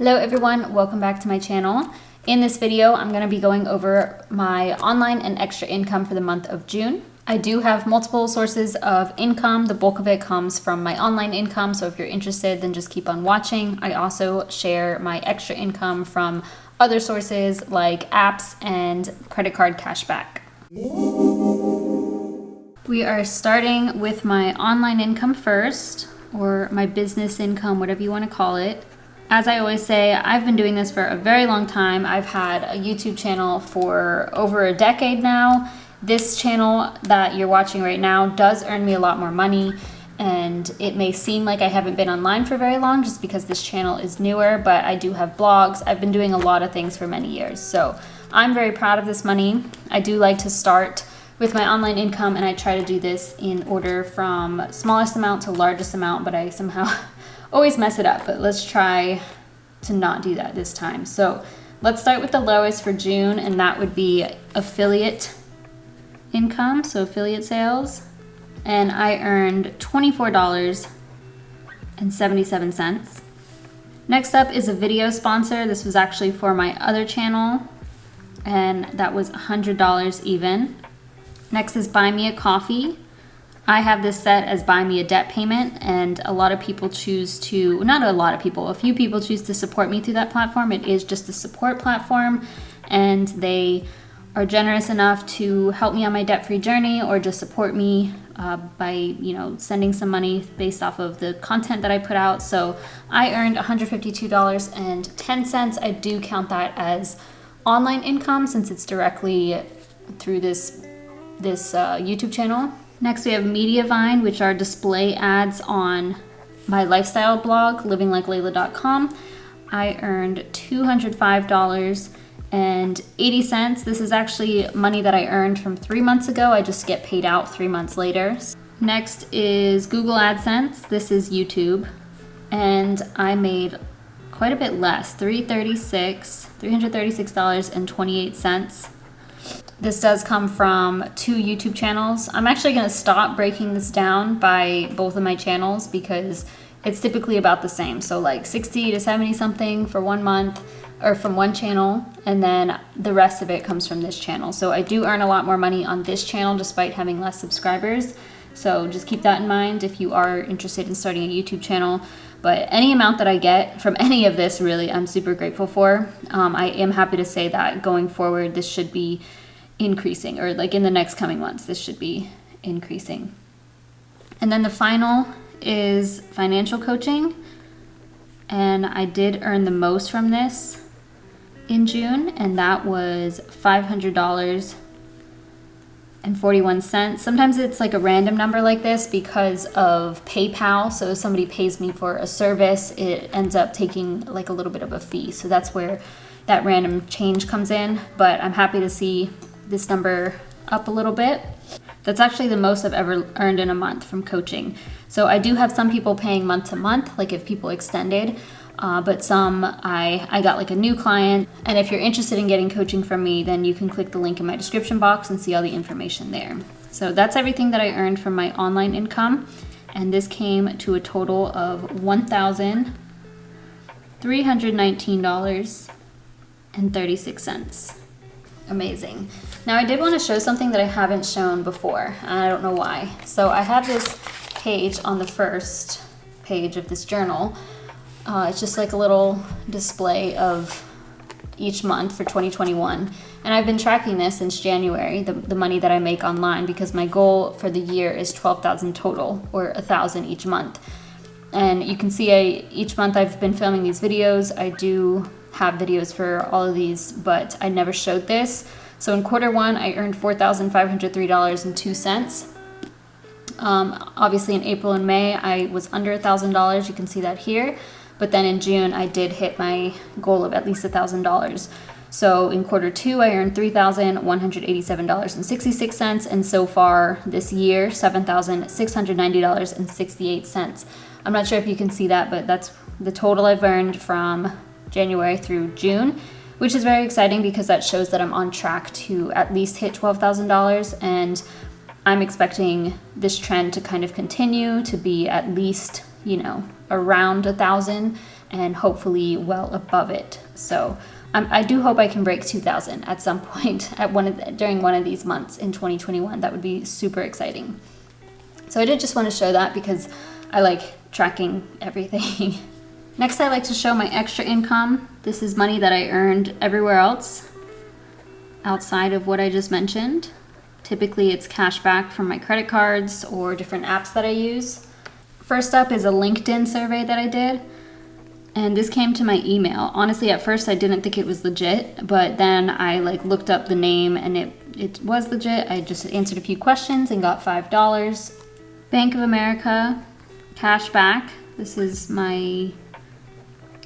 Hello everyone, welcome back to my channel. In this video, I'm going to be going over my online and extra income for the month of June. I do have multiple sources of income. The bulk of it comes from my online income, so if you're interested, then just keep on watching. I also share my extra income from other sources like apps and credit card cashback. We are starting with my online income first, or my business income, whatever you want to call it. As I always say, I've been doing this for a very long time. I've had a YouTube channel for over a decade now. This channel that you're watching right now does earn me a lot more money, and it may seem like I haven't been online for very long just because this channel is newer, but I do have blogs. I've been doing a lot of things for many years, so I'm very proud of this money. I do like to start with my online income, and I try to do this in order from smallest amount to largest amount, but I somehow always mess it up, but let's try to not do that this time. So let's start with the lowest for June, and that would be affiliate income, so affiliate sales. And I earned $24.77. Next up is a video sponsor. This was actually for my other channel, and that was $100 even. Next is buy me a coffee. I have this set as buy me a debt payment, and a lot of people choose to, not a lot of people, a few people choose to support me through that platform. It is just a support platform, and they are generous enough to help me on my debt-free journey or just support me by, sending some money based off of the content that I put out. So I earned $152.10. I do count that as online income since it's directly through this YouTube channel. Next, we have Mediavine, which are display ads on my lifestyle blog, livingLikeLayla.com. I earned $205.80. This is actually money that I earned from 3 months ago. I just get paid out 3 months later. Next is Google AdSense. This is YouTube. And I made quite a bit less, $336.28. This does come from 2 YouTube channels. I'm actually going to stop breaking this down by both of my channels because it's typically about the same. So like 60 to 70 something for 1 month or from one channel, and then the rest of it comes from this channel. So I do earn a lot more money on this channel despite having less subscribers. So just keep that in mind if you are interested in starting a YouTube channel. But any amount that I get from any of this, really, I'm super grateful for. I am happy to say that going forward, this should be increasing, or like in the next coming months, this should be increasing. And then the final is financial coaching. And I did earn the most from this in June, and that was $500.41. Sometimes it's like a random number like this because of PayPal. So if somebody pays me for a service, it ends up taking like a little bit of a fee. So that's where that random change comes in. But I'm happy to see this number up a little bit. That's actually the most I've ever earned in a month from coaching. So I do have some people paying month to month, like if people extended, but some I got like a new client. And if you're interested in getting coaching from me, then you can click the link in my description box and see all the information there. So that's everything that I earned from my online income. And this came to a total of $1,319.36. Amazing. Now I did want to show something that I haven't shown before, and I don't know why. So I have this page on the first page of this journal. It's just like a little display of each month for 2021. And I've been tracking this since January, the money that I make online, because my goal for the year is 12,000 total, or 1,000 each month. And you can see each month I've been filming these videos. I do have videos for all of these, but I never showed this. So in quarter one, I earned $4,503.02. Obviously in April and May, I was under $1,000. You can see that here. But then in June, I did hit my goal of at least $1,000. So in quarter two, I earned $3,187.66. And so far this year, $7,690.68. I'm not sure if you can see that, but that's the total I've earned from January through June, which is very exciting because that shows that I'm on track to at least hit $12,000, and I'm expecting this trend to kind of continue to be at least, around 1,000 and hopefully well above it. So I do hope I can break 2,000 at some point during one of these months in 2021. That would be super exciting. So I did just want to show that because I like tracking everything. Next, I like to show my extra income. This is money that I earned everywhere else outside of what I just mentioned. Typically, it's cash back from my credit cards or different apps that I use. First up is a LinkedIn survey that I did. And this came to my email. Honestly, at first I didn't think it was legit, but then I looked up the name and it was legit. I just answered a few questions and got $5. Bank of America, cash back. This is my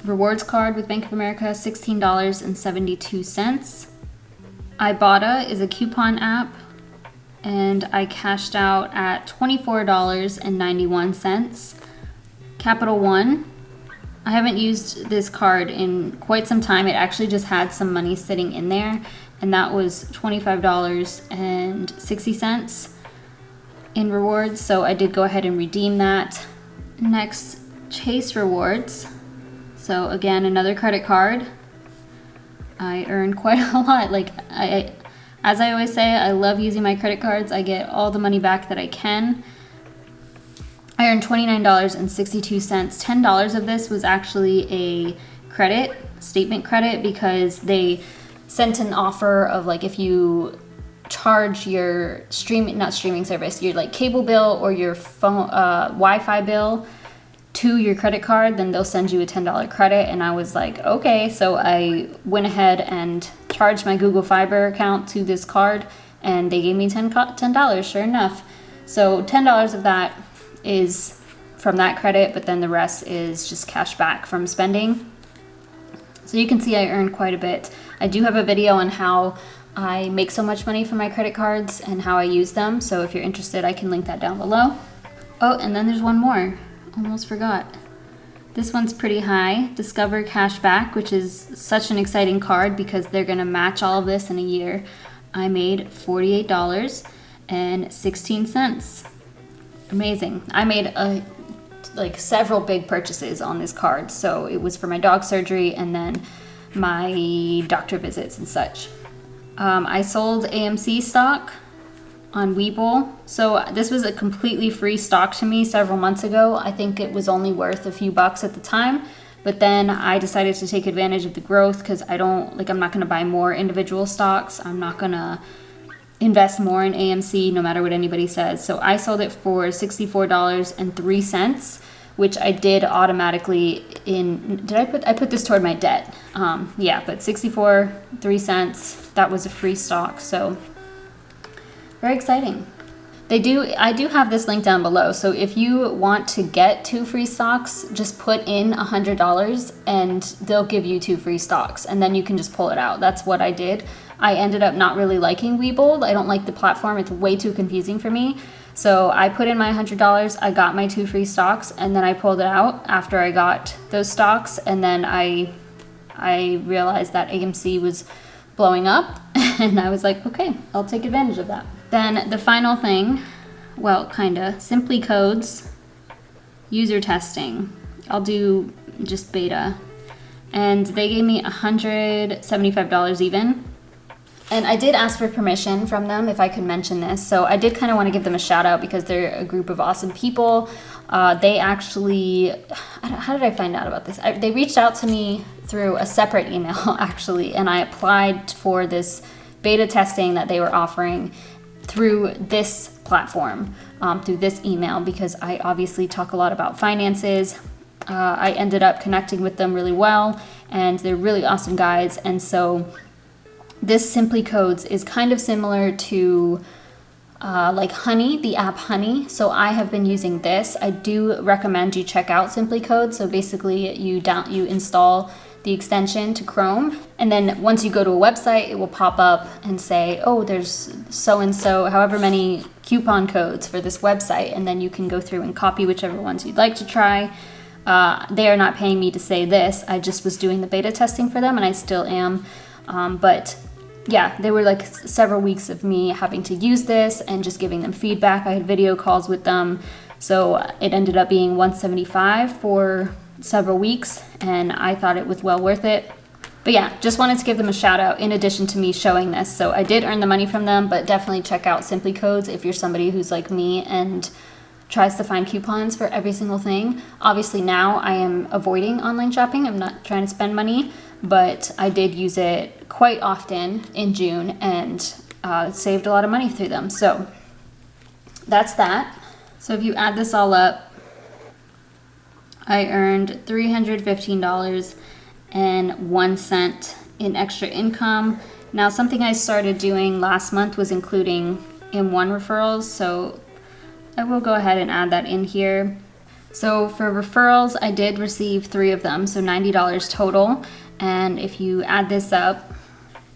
rewards card with Bank of America, $16.72. Ibotta is a coupon app, and I cashed out at $24.91. Capital One. I haven't used this card in quite some time. It actually just had some money sitting in there, and that was $25.60 in rewards, so I did go ahead and redeem that. Next, Chase Rewards. So again, another credit card. I earned quite a lot. As I always say, I love using my credit cards. I get all the money back that I can. I earned $29.62. $10 of this was actually a statement credit, because they sent an offer of if you charge your not streaming service, your cable bill or your phone Wi-Fi bill to your credit card, then they'll send you a $10 credit. And I was like, okay. So I went ahead and charged my Google Fiber account to this card, and they gave me $10, sure enough. So $10 of that is from that credit, but then the rest is just cash back from spending. So you can see I earned quite a bit. I do have a video on how I make so much money from my credit cards and how I use them. So if you're interested, I can link that down below. Oh, and then there's one more. Almost forgot. This one's pretty high. Discover Cashback, which is such an exciting card because they're gonna match all of this in a year. I made $48.16. Amazing. I made several big purchases on this card. So it was for my dog surgery and then my doctor visits and such. I sold AMC stock on Webull. So this was a completely free stock to me several months ago. I think it was only worth a few bucks at the time, but then I decided to take advantage of the growth because I'm not gonna buy more individual stocks. I'm not gonna invest more in AMC no matter what anybody says. So I sold it for $64.03, which I did automatically I put this toward my debt. But $64.03, that was a free stock. So very exciting. I do have this link down below. So if you want to get 2 free stocks, just put in $100 and they'll give you 2 free stocks, and then you can just pull it out. That's what I did. I ended up not really liking Webull. I don't like the platform. It's way too confusing for me. So I put in my $100, I got my 2 free stocks, and then I pulled it out after I got those stocks, and then I realized that AMC was blowing up, and I was like, okay, I'll take advantage of that. Then the final thing, well, kinda, Simply Codes, user testing. I'll do just beta. And they gave me $175 even. And I did ask for permission from them if I could mention this. So I did kind of want to give them a shout out because they're a group of awesome people. They actually, how did I find out about this? They reached out to me through a separate email actually, and I applied for this beta testing that they were offering through this platform, through this email, because I obviously talk a lot about finances. I ended up connecting with them really well, and they're really awesome guys. And so this Simply Codes is kind of similar to Honey, the app Honey. So I have been using this. I do recommend you check out Simply Codes. So basically you install the extension to Chrome, and then once you go to a website, it will pop up and say, oh, there's so-and-so, however many coupon codes for this website, and then you can go through and copy whichever ones you'd like to try. They are not paying me to say this. I just was doing the beta testing for them, and I still am. But yeah, they were several weeks of me having to use this and just giving them feedback. I had video calls with them. So it ended up being $175 for several weeks, and I thought it was well worth it. But yeah, just wanted to give them a shout out in addition to me showing this. So I did earn the money from them, but definitely check out Simply Codes if you're somebody who's like me and tries to find coupons for every single thing. Obviously now I am avoiding online shopping. I'm not trying to spend money, but I did use it quite often in June and saved a lot of money through them. So that's that. So if you add this all up, I earned $315.01 in extra income. Now, something I started doing last month was including M1 referrals, so I will go ahead and add that in here. So for referrals, I did receive 3 of them, so $90 total. And if you add this up,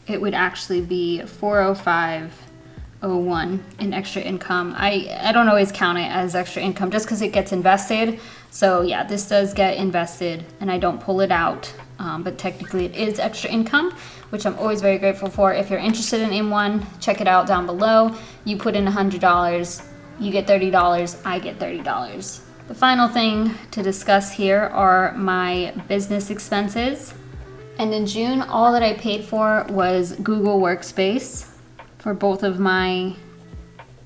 it would actually be $405.01 in extra income. I don't always count it as extra income just because it gets invested. So yeah, this does get invested and I don't pull it out, but technically it is extra income, which I'm always very grateful for. If you're interested in M1, check it out down below. You put in $100, you get $30, I get $30. The final thing to discuss here are my business expenses. And in June, all that I paid for was Google Workspace for both of my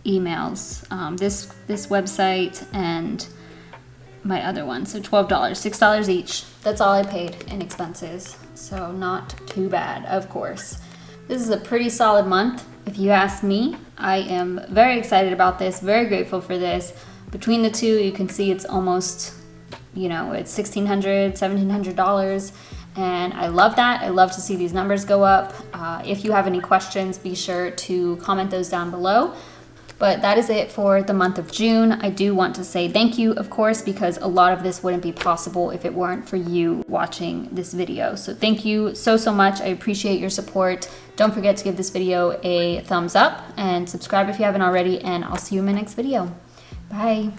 emails, this website and my other one. So $12, $6 each. That's all I paid in expenses. So not too bad, of course. This is a pretty solid month, if you ask me. I am very excited about this, very grateful for this. Between the two, you can see it's almost, it's $1,600, $1,700. And I love that. I love to see these numbers go up. If you have any questions, be sure to comment those down below. But that is it for the month of June. I do want to say thank you, of course, because a lot of this wouldn't be possible if it weren't for you watching this video. So thank you so much. I appreciate your support. Don't forget to give this video a thumbs up and subscribe if you haven't already, and I'll see you in my next video. Bye.